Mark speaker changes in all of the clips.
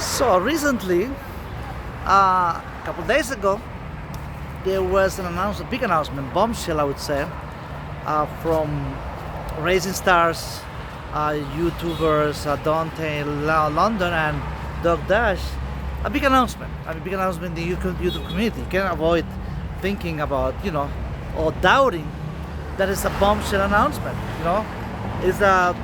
Speaker 1: So recently, a couple days ago, there was a big announcement, bombshell, I would say, from Rising Stars, YouTubers, Dante London, and Doug Dash. A big announcement. A big announcement in the YouTube community. You can't avoid thinking about, or doubting that it's a bombshell announcement. It's a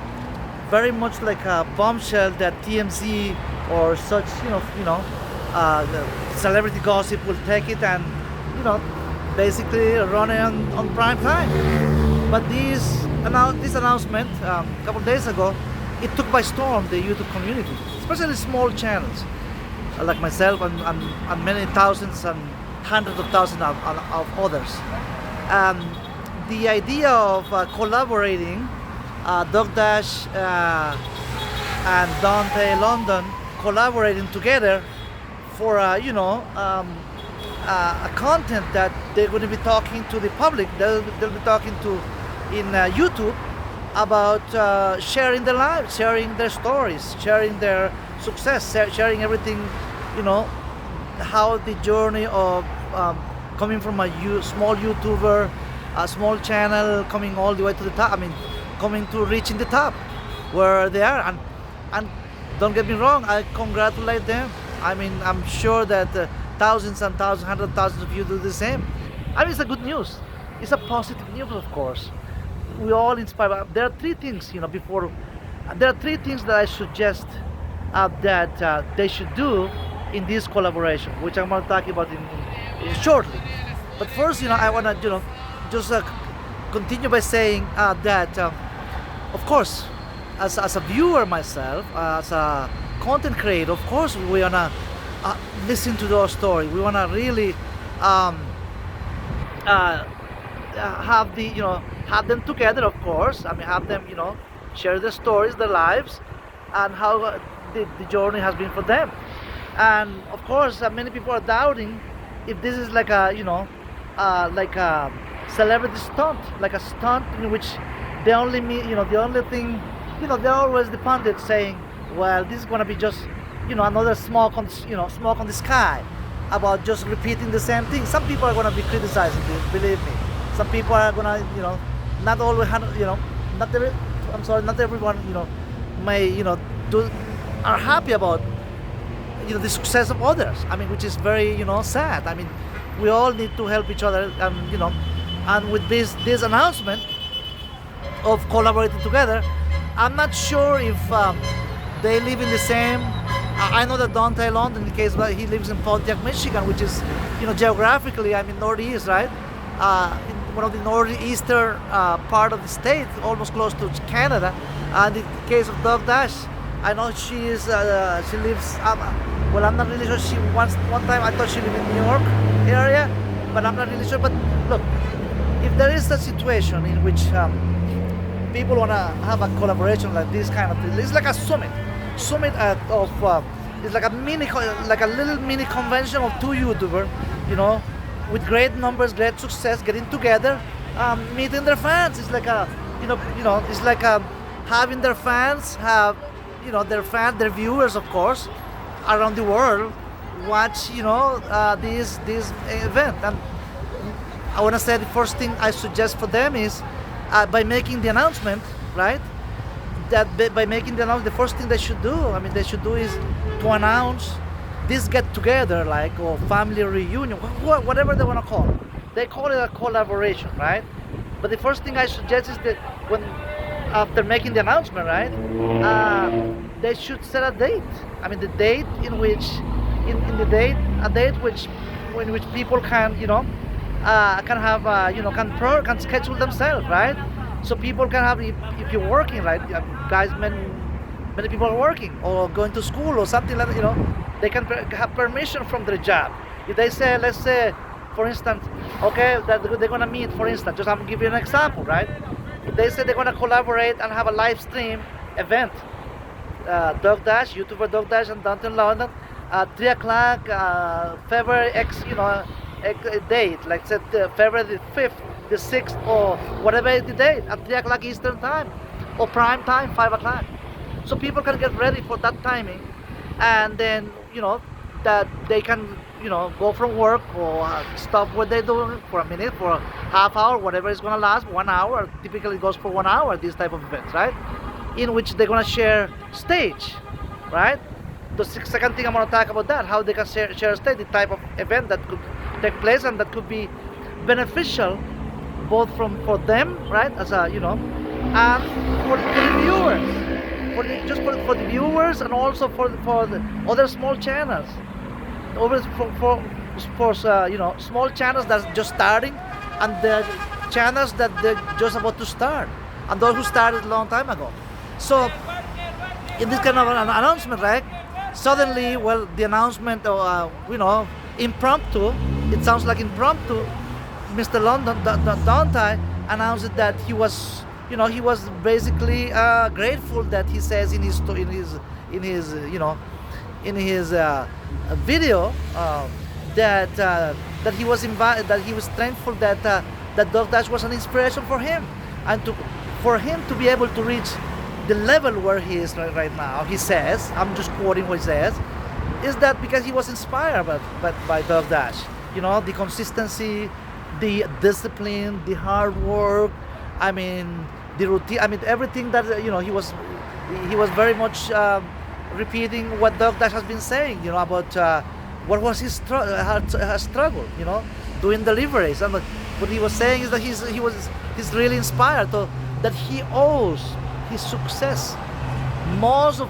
Speaker 1: very much like a bombshell that TMZ or such, the celebrity gossip will take it and, basically run it on prime time. But this announcement a couple of days ago, it took by storm the YouTube community, especially small channels like myself and many thousands and hundreds of thousands of others. Um, the idea of collaborating, Doug Dash and Dante London collaborating together for a content that they're going to be talking to the public. They'll be talking to in YouTube about sharing their lives, sharing their stories, sharing their success, sharing everything, how the journey of coming from a small YouTuber, a small channel, coming all the way to the top. I mean, coming to reaching the top where they are. And don't get me wrong, I congratulate them. I mean, I'm sure that thousands and thousands, hundreds of thousands of you do the same. I mean, it's a good news. It's a positive news, of course. We all inspire. There are three things, before. There are three things that I suggest that they should do in this collaboration, which I'm going to talk about in shortly. But first, I want to, just continue by saying that, of course, as a viewer myself, as a content creator, of course, we want to listen to those stories. We want to really have have them together, of course. I mean, have them, share their stories, their lives, and how the journey has been for them. And of course, many people are doubting if this is like a, like a celebrity stunt, like a stunt in which they only the only thing, they're always the pundits saying, well, this is gonna be just, another smoke on, smoke on the sky about just repeating the same thing. Some people are gonna be criticizing this, believe me. Some people are gonna, not always, not every, I'm sorry, not everyone, may, do, are happy about, the success of others. I mean, which is very, sad. I mean, we all need to help each other, and with this announcement of collaborating together, I'm not sure if they live in the same. I know that Dante London, in the case, but he lives in Pontiac, Michigan, which is, geographically, I mean, northeast, right? In one of the northeastern part of the state, almost close to Canada. And in the case of Doug Dash, I know she lives. Well, I'm not really sure. One time I thought she lived in New York area, but I'm not really sure. But look, if there is a situation in which people want to have a collaboration like this kind of thing, it's like a summit it's like a little mini convention of two YouTubers, with great numbers, great success, getting together, meeting their fans. It's like it's like having their fans have, their viewers, of course, around the world watch, this event. And I want to say the first thing I suggest for them is by making the announcement, right? That by making the announcement, the first thing they should do, is to announce this get together, like, or family reunion, whatever they want to call it. They call it a collaboration, right? But the first thing I suggest is that after making the announcement, right, they should set a date. I mean, the date in which, a date in which people can, can have, can schedule themselves, right? So people can have, if you're working, right, guys, many people are working or going to school or something like that, they can have permission from their job. If they say, let's say, for instance, okay, that they're gonna meet, for instance, just I'm gonna give you an example, right? If they say they're gonna collaborate and have a live stream event, Doug Dash, YouTuber Doug Dash and Dante London, 3 o'clock, February X, date, like said February the 5th, the 6th, or whatever is the date, at 3 o'clock Eastern time, or prime time, 5 o'clock. So people can get ready for that timing and then that they can go from work or stop what they're doing for a minute, for a half hour, whatever it's gonna last, 1 hour. Typically it goes for 1 hour, these type of events, right? In which they're gonna share stage, right? The second thing I'm gonna talk about that, how they can share stage, the type of event that could take place and that could be beneficial both for them, right, as a and for the viewers, for the viewers, and also for the other small channels, over for small channels that's just starting, and the channels that they're just about to start, and those who started a long time ago. So in this kind of an announcement, right? Suddenly, well, the announcement, impromptu. It sounds like impromptu. Mr. Dante announced that he was basically grateful that he says in his video that he was that he was thankful that Dogdash was an inspiration for him, and for him to be able to reach the level where he is right now. He says, I'm just quoting what he says, is that because he was inspired by Dogdash. The consistency, the discipline, the hard work, I mean, the routine, I mean, everything that, he was very much repeating what Dogdash has been saying, about what was his struggle, doing deliveries. And what he was saying is that he's really inspired, that he owes his success, most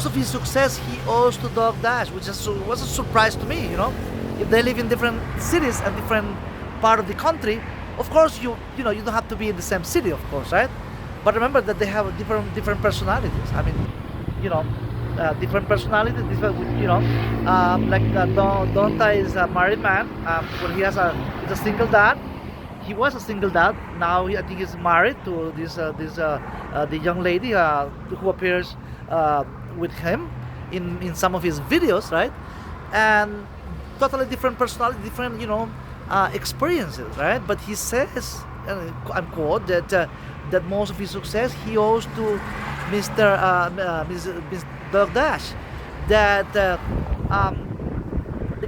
Speaker 1: of his success he owes to Dogdash, which was a surprise to me. If they live in different cities and different part of the country, of course you don't have to be in the same city, of course, right? But remember that they have different personalities. I mean, different personalities. Donta is a married man. When he's a single dad. He was a single dad. Now I think he's married to the young lady who appears with him in some of his videos, right? And totally different personality, different experiences, right? But he says, I'm quote, that most of his success he owes to Mr. Dogdash. That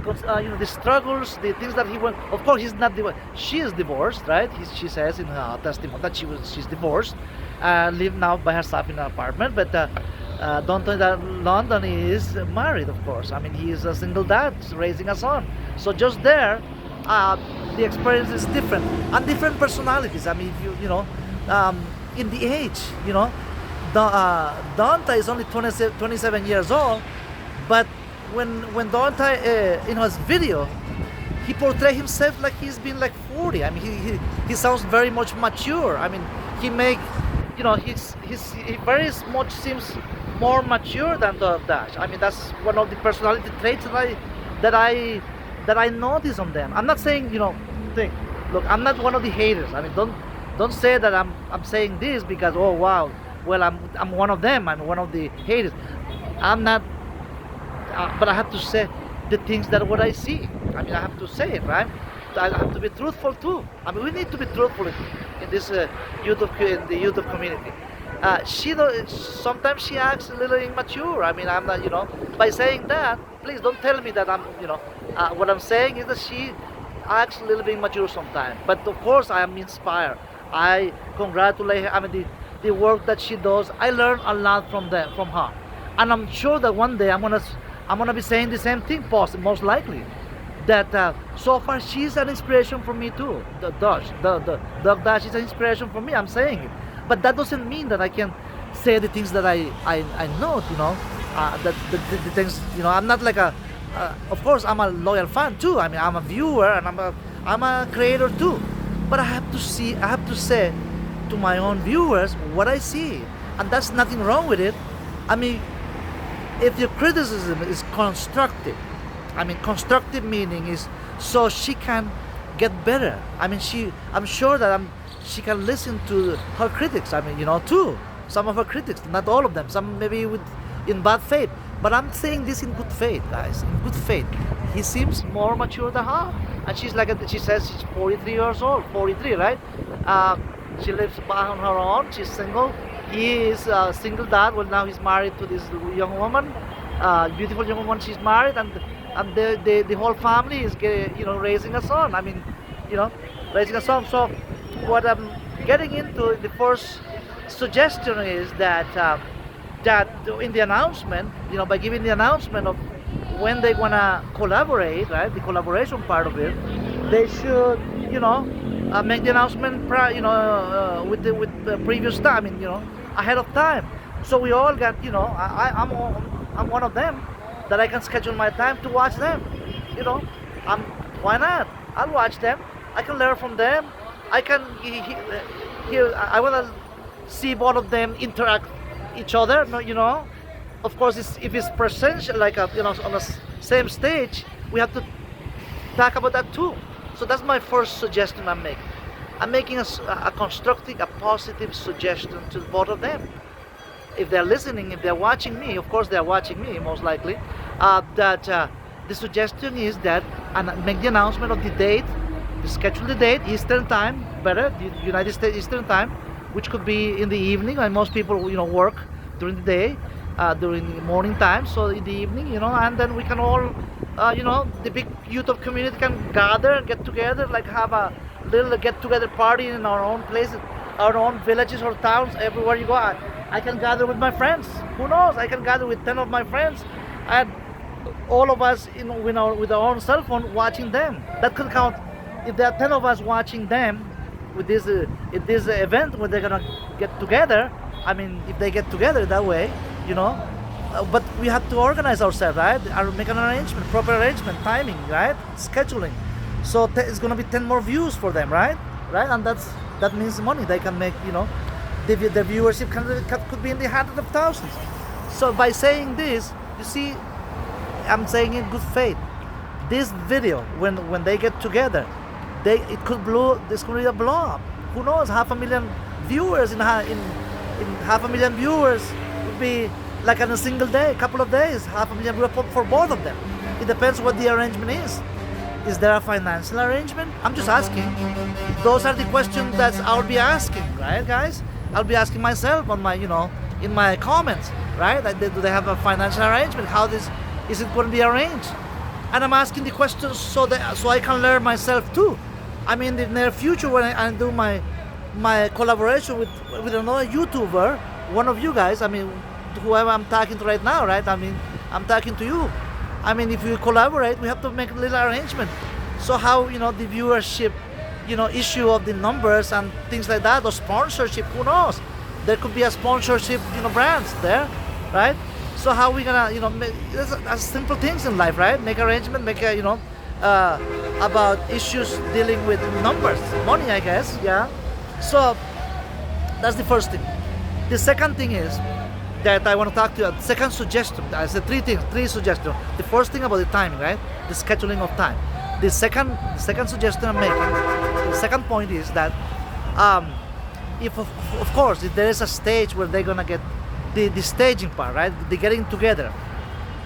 Speaker 1: the struggles, the things that he went. Of course, he's not divorced. She is divorced, right? She says in her testimony that she's divorced, live now by herself in an apartment. But London is married, of course. I mean, he is a single dad raising a son. So just there, the experience is different and different personalities. I mean, in the age, Dante is only 27 years old, but when Dante in his video, he portrays himself like he's been like 40. I mean, he sounds very much mature. I mean, he very much seems more mature than Dogdash. I mean, that's one of the personality traits that I notice on them. I'm not saying look, I'm not one of the haters. I mean, don't say that I'm saying this because, oh wow, well, I'm one of them. I'm one of the haters. I'm not. But I have to say the things that what I see. I mean, I have to say it, right? I have to be truthful too. I mean, we need to be truthful in this YouTube community. Sometimes she acts a little immature. I mean, I'm not, by saying that, please don't tell me that I'm, what I'm saying is that she acts a little bit immature sometimes. But of course, I am inspired. I congratulate her. I mean, the work that she does, I learn a lot from her. And I'm sure that one day I'm gonna be saying the same thing, most likely. That so far she's an inspiration for me too. Dogdash is an inspiration for me. I'm saying it, but that doesn't mean that I can say the things that I know. The things. I'm not like a. Of course, I'm a loyal fan too. I mean, I'm a viewer and I'm a creator too. But I have to say to my own viewers what I see, and that's nothing wrong with it. I mean, if your criticism is constructive, I mean, constructive meaning is so she can get better. I mean, I'm sure that she can listen to her critics. I mean, too. Some of her critics, not all of them. Some maybe in bad faith. But I'm saying this in good faith, guys. In good faith. He seems more mature than her, and she says she's 43 years old. 43, right? She lives on her own. She's single. He is a single dad. Well, now he's married to this young woman. beautiful young woman, she's married, and the whole family is raising a son. I mean, you know, raising a son. So what I'm getting into the first suggestion is that in the announcement, by giving the announcement of when they wanna collaborate, right, the collaboration part of it, they should, make the announcement, with the previous time, ahead of time. So we all got, I'm one of them that I can schedule my time to watch them. You know, I'm why not? I'll watch them. I can learn from them. I can hear. I wanna see both of them interact each other. Of course, if it's presential, like on the same stage, we have to talk about that too. So that's my first suggestion I'm making. I'm making a constructive, a positive suggestion to both of them. If they're listening, if they're watching me, of course they're watching me most likely, that the suggestion is that, and make the announcement of the date, schedule the date, Eastern time, better, the United States Eastern time, which could be in the evening, and most people, work during the day, during the morning time, so in the evening, and then we can all, the big YouTube community can gather, get together, like have a little get-together party in our own places, our own villages or towns, everywhere you go. I can gather with my friends. Who knows? I can gather with 10 of my friends, and all of us, with our own cell phone, watching them. That could count. If there are 10 of us watching them with this event where they're gonna get together. I mean, if they get together that way, but we have to organize ourselves, right? Make an arrangement, proper arrangement, timing, right? Scheduling. So it's gonna be 10 more views for them, right? Right, and that means money. They can make, the viewership could be in the hundreds of thousands. So by saying this, you see, I'm saying in good faith. This video, when they get together, it could blow. This could be a blow up. Who knows? 500,000 viewers in 500,000 viewers would be like in a single day, a couple of days, 500,000 viewers for both of them. It depends what the arrangement is. Is there a financial arrangement? I'm just asking. Those are the questions that I'll be asking, right, guys? I'll be asking myself on my, in my comments, right? Do they have a financial arrangement? How is it going to be arranged? And I'm asking the questions so I can learn myself too. I mean, in the near future, when I do my collaboration with another YouTuber, one of you guys, I mean, whoever I'm talking to right now, right? I mean, I'm talking to you. I mean, if we collaborate, we have to make a little arrangement. So how, the viewership, issue of the numbers and things like that, or sponsorship, who knows? There could be a sponsorship, brands there, right? So how we gonna, make, that's simple things in life, right? Make arrangement, make a, about issues dealing with numbers, money, I guess, yeah. So that's the first thing. The second thing is that I want to talk to you. The second suggestion, I said three suggestions. The first thing about the timing, right? The scheduling of time. The second suggestion I'm making, the second point is that if of course if there is a stage where they're gonna get the staging part, right? The getting together.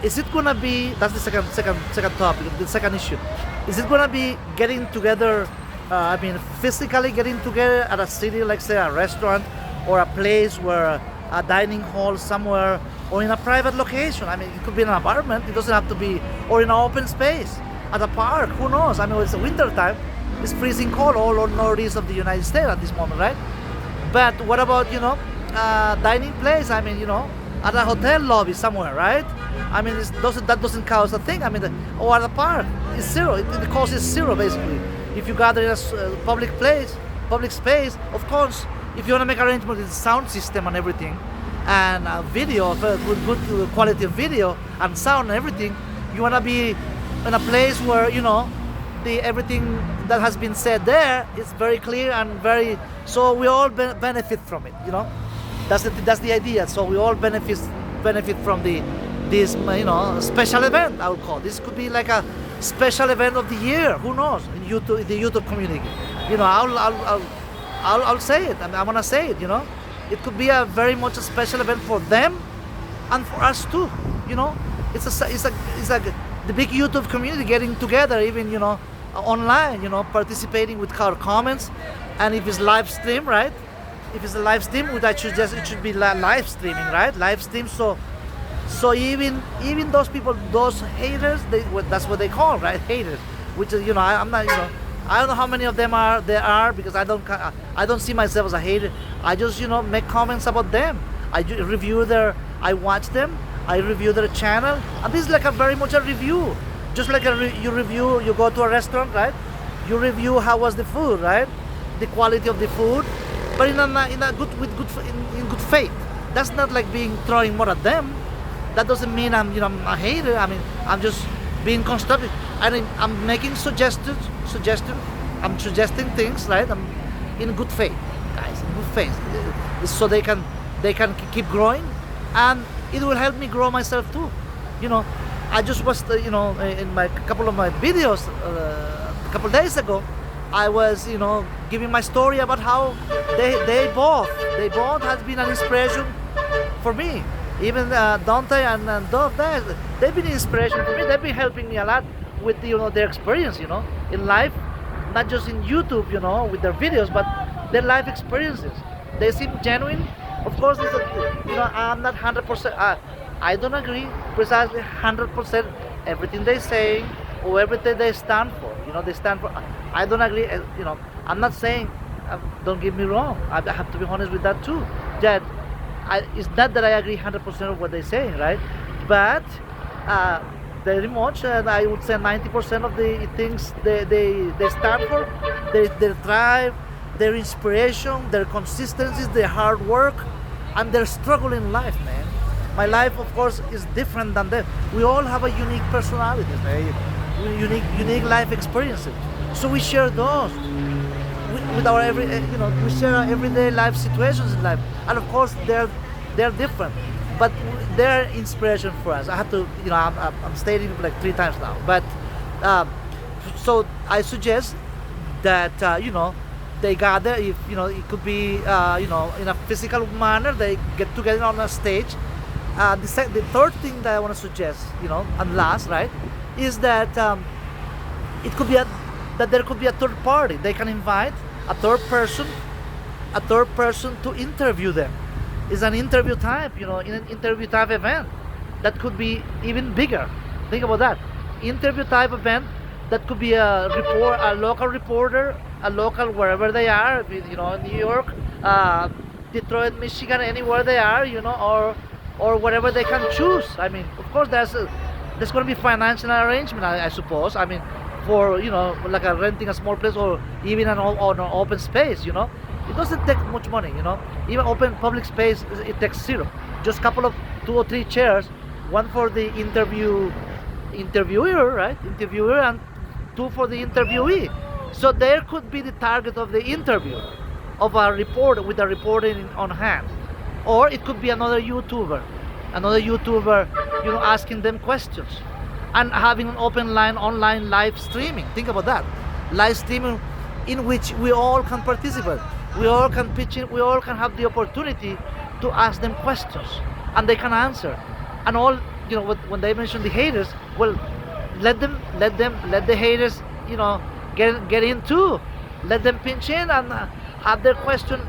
Speaker 1: Is it gonna be, that's the second topic, the second issue. Is it gonna be getting together? Physically getting together at a city, like say a restaurant or a place where a dining hall somewhere, or in a private location. I mean, it could be in an apartment. It doesn't have to be, or in an open space, at a park. Who knows? I mean, it's winter time. It's freezing cold all over northeast of the United States at this moment, right? But what about dining place? I mean, at a hotel lobby somewhere, right? I mean, that doesn't cost a thing. I mean, or at a park, it's zero. The cost is zero basically. If you gather in a public space, of course. If you want to make arrangements with sound system and everything, and video, with good quality of video and sound and everything, you want to be in a place where everything that has been said there is very clear and very. So we all benefit from it. That's the idea. So we all benefit from this special event. I would call this could be like a special event of the year. Who knows? In the YouTube community, I'll say it. I'm gonna say it. It could be a very much a special event for them, and for us too. It's the big YouTube community getting together, even online. Participating with our comments, and if it's live stream, right? If it's a live stream, which it should be live streaming, right? Live stream. So So even those people, those haters, that's what they call, right? Haters, which is, I'm not, I don't know how many of them there are, because I don't see myself as a hater. I just, make comments about them. I watch them, I review their channel, and this is like a very much a review. Just like you go to a restaurant, right? You review how was the food, right? The quality of the food, but in good faith. That's not like throwing more at them. That doesn't mean I'm a hater. I mean, I'm just being constructive. I'm making suggestions. I'm suggesting things, right? I'm in good faith, guys, in good faith, so they can keep growing, and it will help me grow myself too. I just was, in my couple of my videos a couple days ago, I was, giving my story about how they both has been an inspiration for me. Even Dante and Dove, they've been an inspiration for me. They've been helping me a lot with their experience, in life, not just in YouTube, with their videos, but their life experiences. They seem genuine. Of course, I'm not 100%. I don't agree precisely 100% everything they say or everything they stand for. They stand for. I don't agree. I'm not saying. Don't get me wrong. I have to be honest with that too. That it's not that I agree 100% of what they say, right? But very much, and I would say 90% of the things they stand for, their drive, their inspiration, their consistency, their hard work, and their struggle in life, man. My life, of course, is different than them. We all have a unique personality, right? Unique life experiences. So we share those with our we share our everyday life situations in life, and of course they're different, but they're inspiration for us. I have to, I'm stating it like 3 times now, but so I suggest that they gather. If it could be in a physical manner, they get together on a stage. The third thing that I want to suggest, and last, right, is that it could be that there could be a third party. They can invite a third person to interview them. It's an interview type, in an interview type event that could be even bigger. Think about that. Interview type event that could be a local reporter, a local wherever they are, New York, Detroit, Michigan, anywhere they are, or whatever they can choose. I mean, of course, there's going to be financial arrangement, I suppose. I mean, for like renting a small place or even an open space. It doesn't take much money. Even open public space, it takes zero. Just couple of 2 or 3 chairs, one for the interviewer, right? Interviewer, and 2 for the interviewee. So there could be the target of the interview of a reporter with a reporter on hand. Or it could be another YouTuber, asking them questions, and having an online live streaming. Think about that, live streaming, in which we all can participate, we all can pitch in, we all can have the opportunity to ask them questions, and they can answer. And all, when they mention the haters, well, let the haters, get in too. Let them pinch in and have their question,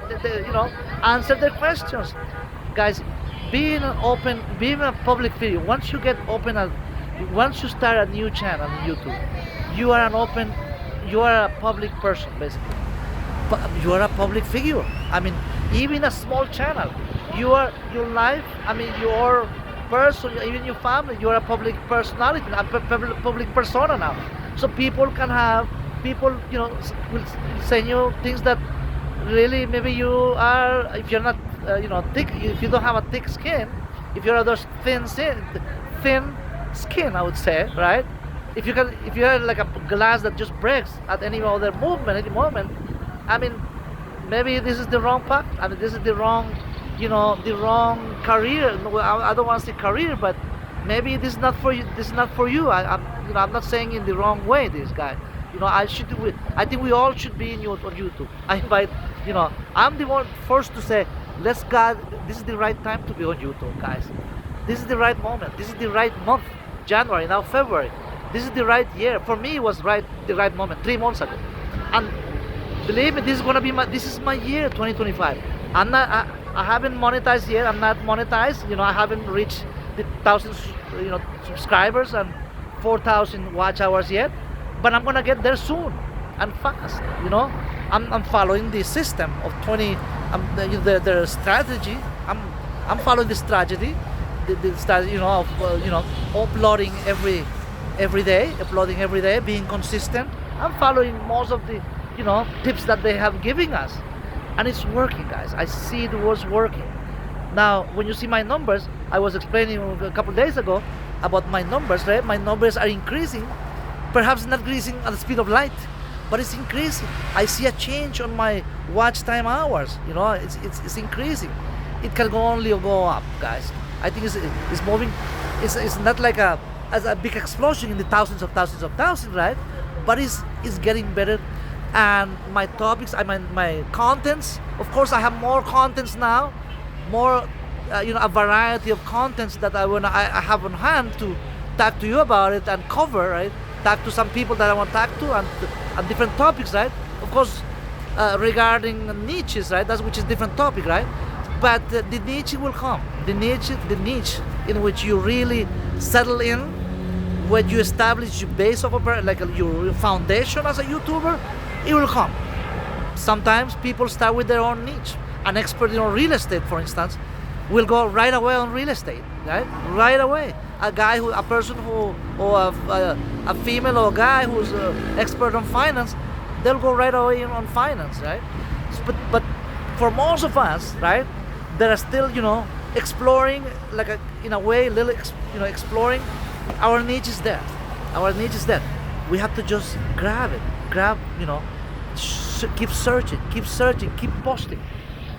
Speaker 1: answer their questions. Guys, being a public figure, once you start a new channel on YouTube, you are a public person, basically. But you are a public figure. I mean, even a small channel, your life, your person, even your family, you are a public personality, a public persona now. So people will send you things that really maybe you are, if you're not thick, if you don't have a thick skin, if you're those thin skin, I would say, right? If you have like a glass that just breaks at any other movement, any moment, maybe this is the wrong path. This is the wrong career. No, I don't want to say career, but maybe this is not for you. This is not for you. I'm not saying in the wrong way, this guy. I think we all should be on YouTube. I invite, I'm the one first to say, this is the right time to be on YouTube, guys. This is the right moment. This is the right month, January, now February. This is the right year. For me, it was the right moment, 3 months ago. And believe me, this is my year, 2025. I haven't monetized yet. I'm not monetized. I haven't reached the thousand subscribers and 4,000 watch hours yet, but I'm gonna get there soon and fast. I'm following the system of 20. The strategy. I'm following the strategy. The strategy, of uploading every day, being consistent. I'm following most of the tips that they have given us, and it's working, guys. I see it was working. Now, when you see my numbers, I was explaining a couple of days ago about my numbers, right? My numbers are increasing, perhaps not increasing at the speed of light, but it's increasing. I see a change on my watch time hours. It's increasing. It can only go up, guys. I think it's moving. It's not like a big explosion in the thousands, right? But it's getting better. And my topics, my contents. Of course, I have more contents now, more a variety of contents that I have on hand to talk to you about it and cover, right? Talk to some people that I want to talk to and different topics, right? Of course, regarding niches, right? Which is different topic, right? But the niche will come. The niche in which you really settle in, when you establish your base of your foundation as a YouTuber, it will come. Sometimes people start with their own niche. An expert in real estate, for instance, will go right away on real estate, right? Right away. A person or a female or a guy who's an expert on finance, they'll go right away on finance, right? But for most of us, right, that are still, exploring, in a way, exploring. Our niche is there. We have to just grab it. Keep searching, keep posting,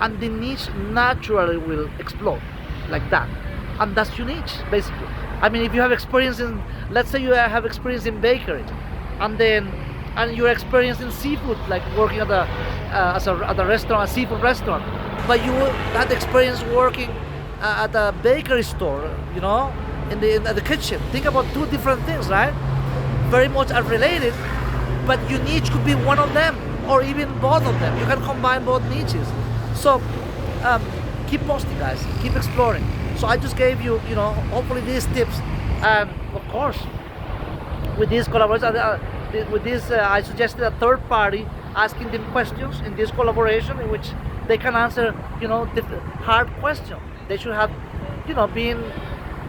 Speaker 1: and the niche naturally will explode like that. And that's your niche, basically. I mean, if you have experience in, let's say you have experience in bakery, and you're experienced in seafood, like working at a restaurant, a seafood restaurant, but you had experience working at a bakery store, in the kitchen. Think about two different things, right? Very much unrelated, but your niche could be one of them, or even both of them. You can combine both niches. So keep posting, guys. Keep exploring. So I just gave you, hopefully these tips, and of course, with this collaboration, I suggested a third party asking them questions in this collaboration, in which they can answer, the hard question. They should have, been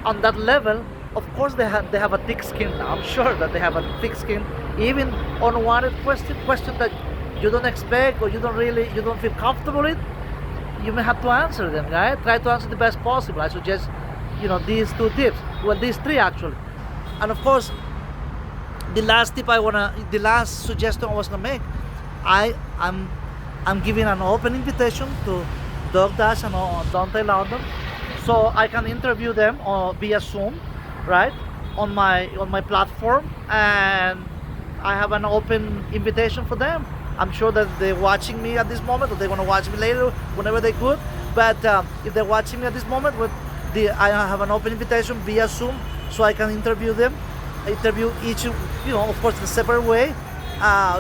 Speaker 1: on that level. Of course, they have a thick skin. I'm sure that they have a thick skin, even unwanted question that you don't expect, or you don't feel comfortable with. You may have to answer them, right? Try to answer the best possible. I suggest, these two tips. Well, these three actually. And of course, the last suggestion I was gonna make, I'm giving an open invitation to Doug Dash and Dante London, so I can interview them via Zoom, right, on my platform, and I have an open invitation for them. I'm sure that they're watching me at this moment, or they're gonna watch me later whenever they could. But if they're watching me at this moment, I have an open invitation via Zoom, so I can interview them. Interview each, of course, in a separate way.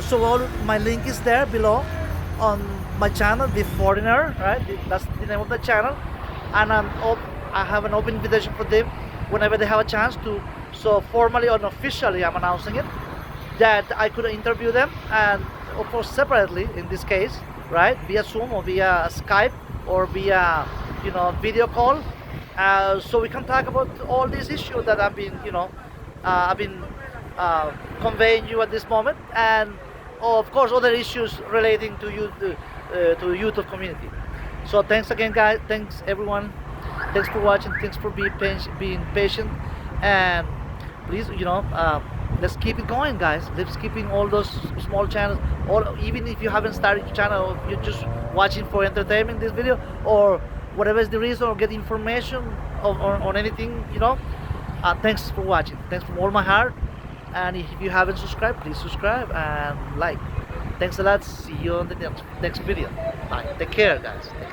Speaker 1: So all my link is there below on my channel, The Foreigner, right? That's the name of the channel, and I have an open invitation for them whenever they have a chance to. So formally or unofficially, I'm announcing it, that I could interview them, and of course separately in this case, right, via Zoom or via Skype or via video call, so we can talk about all these issues that I've been conveying you at this moment, and of course other issues relating to you, to the YouTube community. So thanks again, guys. Thanks everyone. Thanks for watching. Thanks for being patient, and please, let's keep it going, guys. Let's keeping all those small channels, or even if you haven't started your channel, or you're just watching for entertainment, this video, or whatever is the reason, or get information on anything, thanks for watching. Thanks from all my heart. And if you haven't subscribed, please subscribe and like. Thanks a lot. See you on the next video. Bye. Take care, guys.